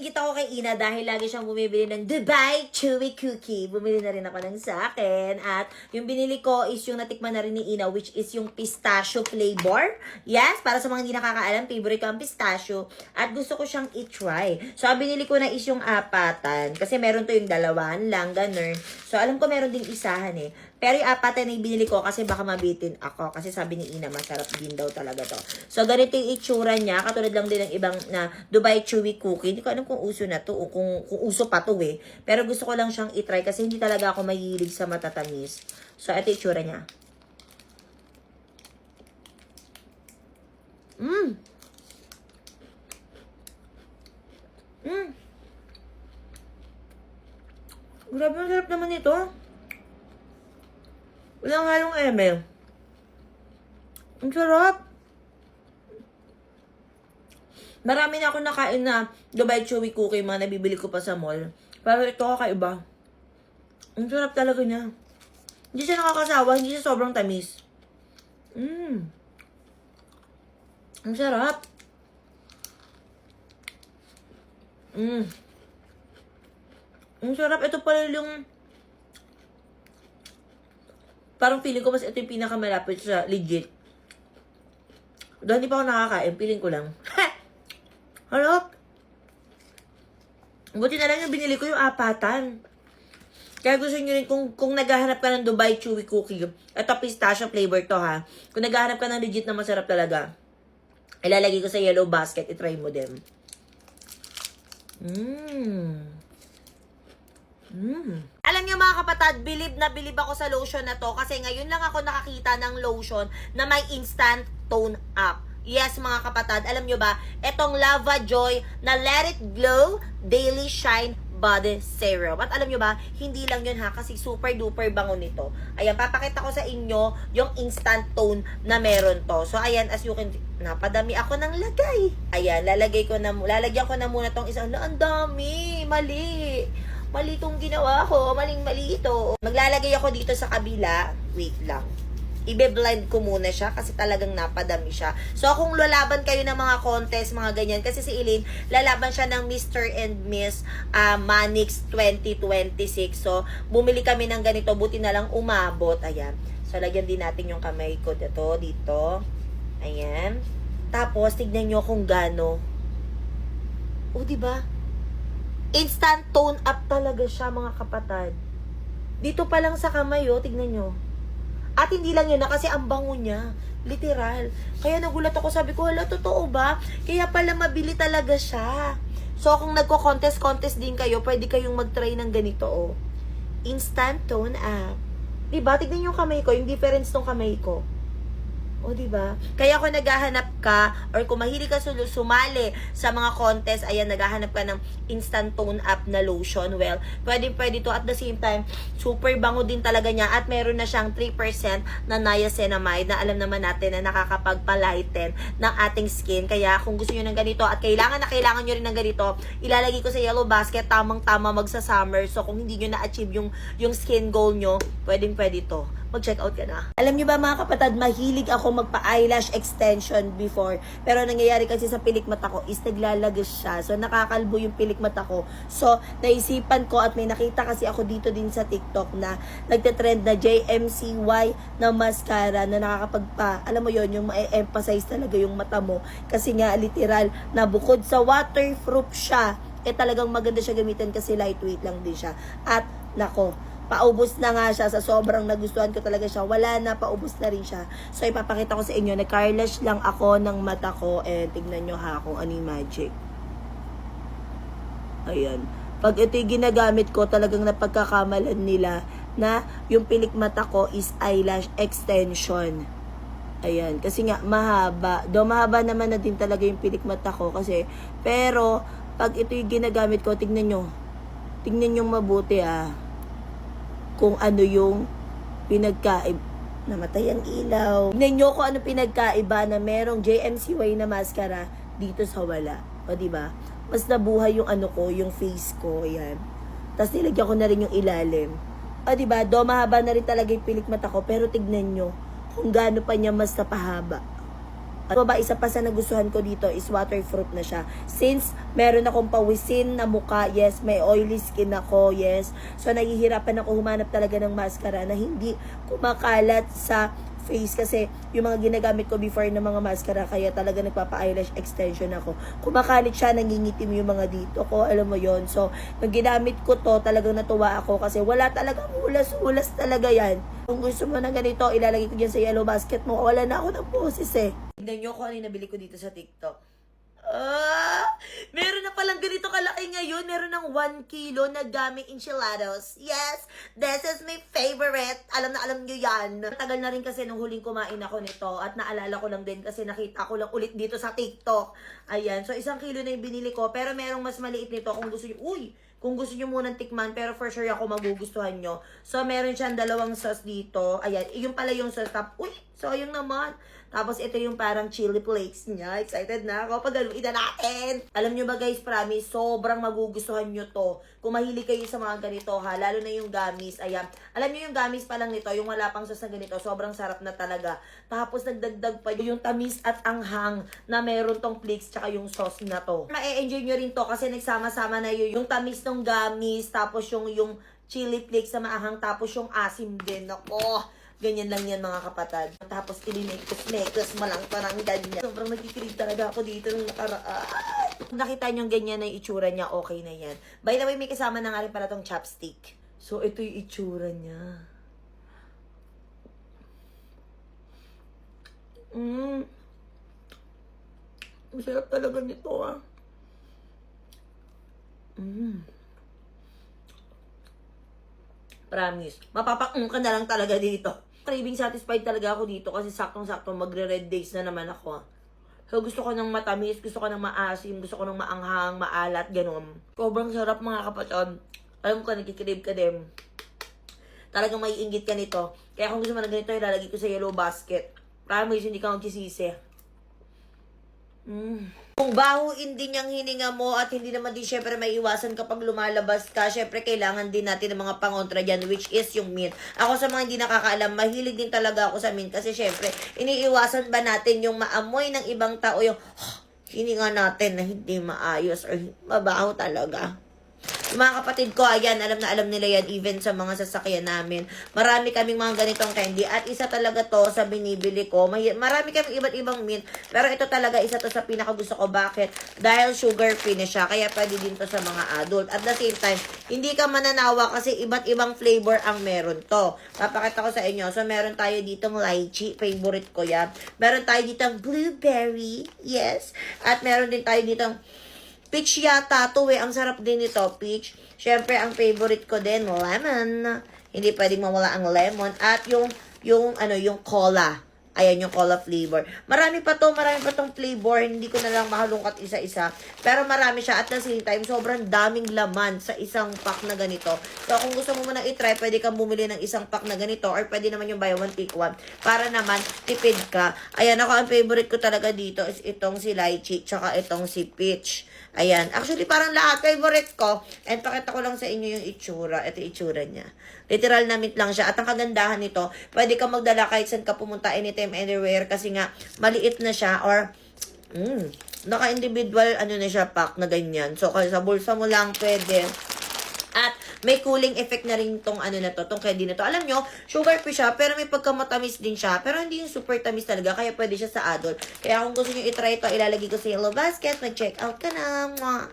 dikit ako kay Ina dahil lagi siyang bumibili ng Dubai Chewy Cookie. Bumili na rin ako ng sa akin. At yung binili ko is yung natikman na rin ni Ina, which is yung pistachio flavor. Yes, para sa mga hindi nakakaalam, favorite ko ang pistachio. At gusto ko siyang i-try. So, ang binili ko na is yung apatan. Kasi meron to yung dalawan lang, ganun. So, alam ko meron ding isahan eh. Pero yung apatan na binili ko kasi baka mabitin ako. Kasi sabi ni Ina, masarap din daw talaga to. So, ganito yung itsura niya. Katulad lang din ng ibang na Dubai Chewy Cookie. Hindi ko alam kung uso na to o kung uso pa to eh. Pero gusto ko lang siyang itry kasi hindi talaga ako mahilig sa matatamis. So, ito yung itsura niya. Grabe, ang sarap naman ito. Walang halong eme. Ang sarap. Marami na ako nakain na Dubai Chewy Cookie, mga nabibili ko pa sa mall. Pero ito kakaiba. Ang sarap talaga niya. Hindi siya nakakasawa, hindi siya sobrang tamis. Ang sarap. Ang sarap. Ito pala yung parang feeling ko mas ito yung pinakamalapit sa legit. Dahil hindi pa ako nakakain, feeling ko lang. Harap! Buti na lang yung binili ko yung apatan. Kaya gusto nyo rin, kung naghahanap ka ng Dubai Chewy Cookie, ito pistachio flavor to ha. Kung naghahanap ka ng legit na masarap talaga, ilalagay ko sa yellow basket, itry mo din. Alam niyo mga kapatid, bilib na bilib ako sa lotion na to kasi ngayon lang ako nakakita ng lotion na may instant tone up. Yes mga kapatid, alam niyo ba, etong Lava Joy na Let It Glow Daily Shine Body Serum. At alam nyo ba, hindi lang yun ha, kasi super duper bango nito. Ayan, papakita ko sa inyo yung instant tone na meron to. So ayan, as you can, napadami ako ng lagay. Ayan, lalagyan ko na muna tong isang, ang dami, mali itong ginawa ko, mali ito. Maglalagay ako dito sa kabila, wait lang. Ibe-blend ko muna siya kasi talagang napadami siya. So, kung lalaban kayo ng mga contest, mga ganyan, kasi si Eileen, lalaban siya ng Mr. and Miss Manix 2026. So, bumili kami ng ganito, buti na lang umabot. Ayan. So, lagyan din natin yung kamay ko dito. Ayan. Tapos, tignan nyo kung gaano. O, diba? Instant tone up talaga siya, mga kapatid. Dito pa lang sa kamay, tignan nyo. At hindi lang yun na kasi ang bango niya. Literal. Kaya nagulat ako, sabi ko, hala, totoo ba? Kaya pala mabili talaga siya. So, kung nagko-contest din kayo, pwede kayong mag-try ng ganito, oh. Instant tone up. Diba? Tignan yung kamay ko, yung difference ng kamay ko. O, diba? Kaya kung naghahanap ka, or kung mahilig ka sumali sa mga contest, ayan, naghahanap ka ng instant tone up na lotion, well, pwede to. At the same time, super bango din talaga niya. At meron na siyang 3% na niacinamide na alam naman natin na nakakapagpalighten ng ating skin. Kaya kung gusto nyo ng ganito, at kailangan nyo rin ng ganito, ilalagay ko sa yellow basket, tamang-tama magsa-summer. So, kung hindi nyo na-achieve yung skin goal nyo, pwede to. Mag-check out ka na. Alam niyo ba mga kapatid, mahilig ako magpa-eyelash extension before. Pero nangyayari kasi sa pilik mata ko is naglalagas siya. So, nakakalbo yung pilik mata ko. So, naisipan ko at may nakita kasi ako dito din sa TikTok na nagte-trend na JMCY na mascara na alam mo yon, yung ma-emphasize talaga yung mata mo. Kasi nga, literal, na bukod sa waterproof siya, talagang maganda siya gamitin kasi lightweight lang din siya. At, nako, paubos na nga siya sa sobrang nagustuhan ko talaga siya. Wala na, paubos na rin siya. So, ipapakita ko sa inyo. Nag-eyelash lang ako ng mata ko. And tignan nyo ha kung ano yung magic. Ayan. Pag ito yung ginagamit ko, talagang napagkakamalan nila na yung pilik mata ko is eyelash extension. Ayan. Kasi nga, mahaba. Mahaba naman na din talaga yung pilik mata ko. Kasi, pero, pag ito yung ginagamit ko, tignan nyo. Tignan nyo mabuti kung ano yung pinagkaiba. Namatay ang ilaw. Tignan nyo kung ano pinagkaiba na merong JMCY na mascara dito sa wala. O, diba? Mas nabuhay yung yung face ko. Ayan. Tapos nilagyan ko na rin yung ilalim. O, diba? Mahaba na rin talaga yung pilik mata ko. Pero tignan nyo kung gaano pa niya mas napahaba. At baba, isa pa sa nagustuhan ko dito is waterproof na siya. Since meron akong pawisin na mukha, yes, may oily skin ako, yes. So, nahihirapan ako humanap talaga ng mascara na hindi kumakalat sa face kasi yung mga ginagamit ko before na mga mascara kaya talaga nagpapa-eyelash extension ako. Kumakalit siya, nangingitim yung mga dito ko, alam mo yon. So, nung ginamit ko to, talagang natuwa ako kasi wala talagang hulas-hulas talaga yan. Kung gusto mo na ganito, ilalagay ko dyan sa yellow basket mo. Wala na ako ng boses eh. Tignan nyo kung ano yung nabili ko dito sa TikTok. Meron na palang ganito kalaki ngayon. Meron ng 1 kilo na gummy enchiladas. Yes, this is my favorite. Alam na alam nyo yan. Tagal na rin kasi nung huling kumain ako nito. At naalala ko lang din kasi nakita ko lang ulit dito sa TikTok. Ayan, so 1 kilo na yung binili ko. Pero merong mas maliit nito kung gusto nyo. Kung gusto nyo munang tikman, pero for sure ako magugustuhan nyo. So, meron siyang 2 sauce dito. Ayan, yung pala yung sauce. Sayang naman. Tapos, ito yung parang chili flakes niya. Excited na ako. Pagaluin na natin. Alam nyo ba guys, promise, sobrang magugustuhan nyo to. Kung mahilig kayo sa mga ganito ha, lalo na yung gummies. Ayan. Alam nyo yung gummies pa lang nito, yung wala pang sauce na ganito, sobrang sarap na talaga. Tapos, nagdagdag pa yung tamis at anghang na meron tong flakes tsaka yung sauce na to. Ma-enjoy nyo rin to kasi nagsama-sama na yung tamis ng gummies, tapos yung chili flakes na maanghang, tapos yung asim din. Ako, ganyan lang yan mga kapatid. Tapos ilinekos mo lang parang ganyan. Sobrang nagkikilig talaga ako dito nung nakaraan. Kung nakita nyo ganyan na yung itsura niya, okay na yan. By the way, may kasama na nga rin pala tong chopstick. So, ito yung itsura niya. Masarap talaga nito ah. Promise. Mapapakung ka na lang talaga dito. Craving satisfied talaga ako dito kasi saktong-sakto magre-red days na naman ako. So gusto ko ng matamis, gusto ko ng maasim, gusto ko ng maanghang, maalat, ganun. Sobrang sarap mga kapatid. Alam ko, nagkikrave ka din. Talagang maiinggit ka nito. Kaya kung gusto mo na ganito, ilalagay ko sa yellow basket. Promise, hindi ka magsisisi. Kung bahuin din yung hininga mo at hindi naman din syempre maiiwasan kapag lumalabas ka, syempre kailangan din natin ng mga pangontra dyan, which is yung mint. Ako sa mga hindi nakakaalam, mahilig din talaga ako sa mint kasi syempre, iniiwasan ba natin yung maamoy ng ibang tao, yung hininga natin na hindi maayos or mabaho talaga. Yung mga kapatid ko, ayan, alam na alam nila yan, even sa mga sasakyan namin. Marami kaming mga ganitong candy. At isa talaga to sa binibili ko. Marami kaming iba't ibang mint. Pero ito talaga, isa to sa pinakagusto ko. Bakit? Dahil sugar free na siya. Kaya pwede din to sa mga adult. At the same time, hindi ka mananawa kasi iba't ibang flavor ang meron to. Papakita ko sa inyo. So, meron tayo ditong lychee. Favorite ko yan. Meron tayo ditong blueberry. Yes. At meron din tayo ditong peach yata to eh. Ang sarap din nito, peach. Syempre, ang favorite ko din, lemon. Hindi pwedeng mawala ang lemon. At yung cola. Ayan, yung cola flavor. Marami pa tong flavor. Hindi ko na lang mahalungkat isa-isa. Pero marami siya. At the same time, sobrang daming laman sa isang pack na ganito. So, kung gusto mo muna i-try, pwede kang bumili ng isang pack na ganito. Or pwede naman yung buy one, take one. Para naman, tipid ka. Ayan, ako, ang favorite ko talaga dito is itong si lychee. Tsaka itong si peach. Ayan. Actually, parang lahat favorite ko. And pakita ko lang sa inyo yung itsura. Ito itsura niya. Literal na mint lang siya. At ang kagandahan nito, pwede ka magdala kahit saan ka pumunta anytime, anywhere. Kasi nga, maliit na siya. Or, naka-individual, na siya, pack na ganyan. So, kaya sa bulsa mo lang, pwede. At may cooling effect na rin tong tong candy na to. Alam nyo, sugar free siya, pero may pagkamatamis din siya. Pero hindi yung super tamis talaga, kaya pwede siya sa adult. Kaya kung gusto nyo itry ito, ilalagay ko sa yellow basket. Mag-check out ka na. Mwah!